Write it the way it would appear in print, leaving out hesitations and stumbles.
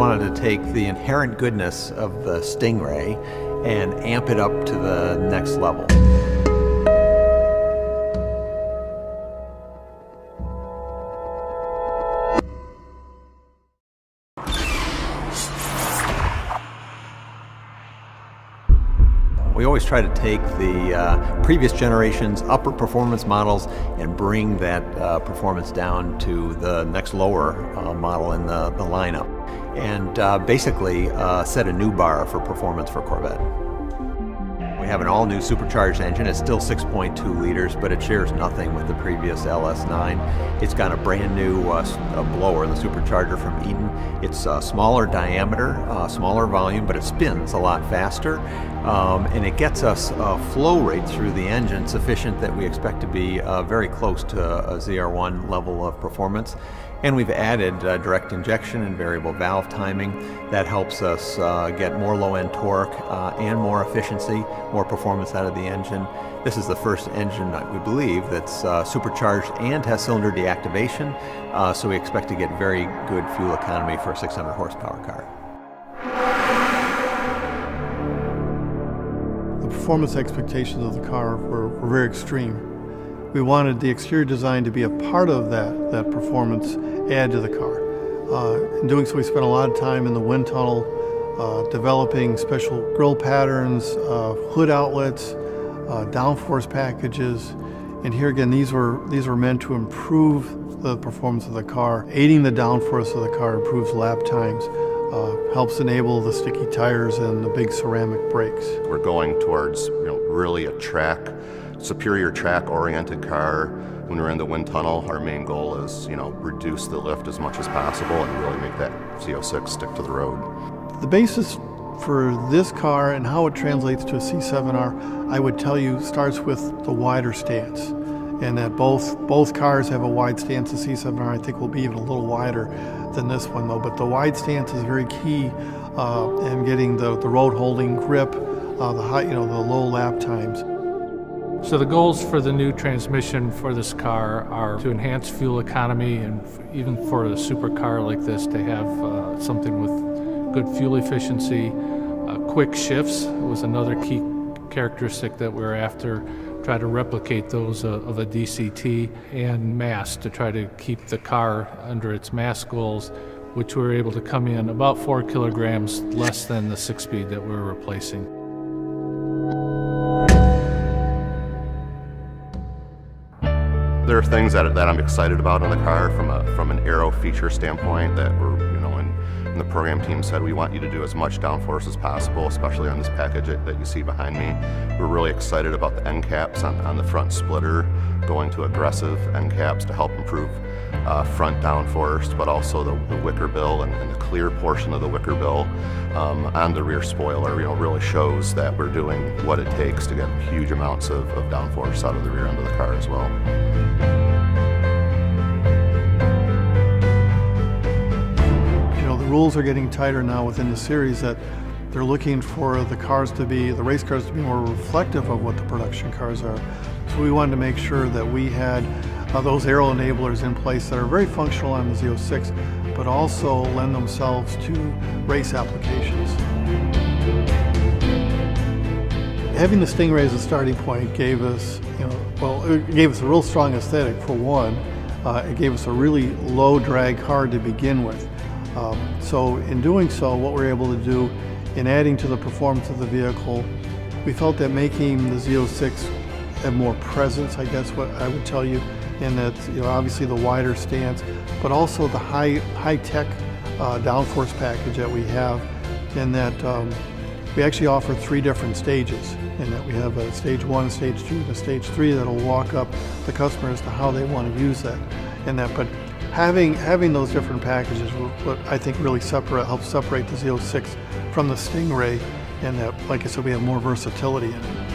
wanted to take the inherent goodness of the Stingray and amp it up to the next level. We always try to take the previous generation's upper performance models and bring that performance down to the next lower model in the lineup, and basically set a new bar for performance for Corvette. We have an all-new supercharged engine. It's still 6.2 liters, but it shares nothing with the previous LS9. It's got a brand new blower, the supercharger from Eaton. It's a smaller diameter, smaller volume, but it spins a lot faster. And it gets us a flow rate through the engine sufficient that we expect to be very close to a ZR1 level of performance. And we've added direct injection and variable valve timing. That helps us get more low-end torque and more efficiency, more performance out of the engine. This is the first engine, we believe, that's supercharged and has cylinder deactivation, so we expect to get very good fuel economy for a 600 horsepower car. The performance expectations of the car were very extreme. We wanted the exterior design to be a part of that performance add to the car. In doing so, we spent a lot of time in the wind tunnel developing special grille patterns, hood outlets, downforce packages. And here again, these were meant to improve the performance of the car. Aiding the downforce of the car improves lap times, helps enable the sticky tires and the big ceramic brakes. We're going towards really a superior track-oriented car. When we're in the wind tunnel, our main goal is reduce the lift as much as possible and really make that Z06 stick to the road. The basis for this car and how it translates to a C7R, I would tell you, starts with the wider stance, and that both cars have a wide stance. The C7R, I think, will be even a little wider than this one, though. But the wide stance is very key in getting the road holding grip, the low lap times. So the goals for the new transmission for this car are to enhance fuel economy, and even for a supercar like this, to have something with good fuel efficiency. Quick shifts was another key characteristic that we're after. Try to replicate those of a DCT, and mass to try to keep the car under its mass goals, which we were able to come in about 4 kilograms less than the 6-speed that we're replacing. There are things that I'm excited about in the car from an aero feature standpoint that and the program team said we want you to do as much downforce as possible, especially on this package that you see behind me. We're really excited about the end caps on the front splitter, going to aggressive end caps to help improve front downforce, but also the wicker bill and the clear portion of the wicker bill on the rear spoiler really shows that we're doing what it takes to get huge amounts of downforce out of the rear end of the car as well. The rules are getting tighter now within the series, that they're looking for the race cars to be more reflective of what the production cars are. So we wanted to make sure that we had those aero enablers in place that are very functional on the Z06, but also lend themselves to race applications. Having the Stingray as a starting point gave us, it gave us a real strong aesthetic for one. It gave us a really low drag car to begin with. So in doing so, what we're able to do in adding to the performance of the vehicle, we felt that making the Z06 have more presence, I guess what I would tell you, in that obviously the wider stance, but also the high-tech downforce package that we have, in that we actually offer 3 different stages, in that we have a stage 1, a stage 2, and a stage 3 that'll walk up the customer as to how they want to use that. But having those different packages, what I think really helps separate the Z06 from the Stingray, and that, like I said, we have more versatility in it.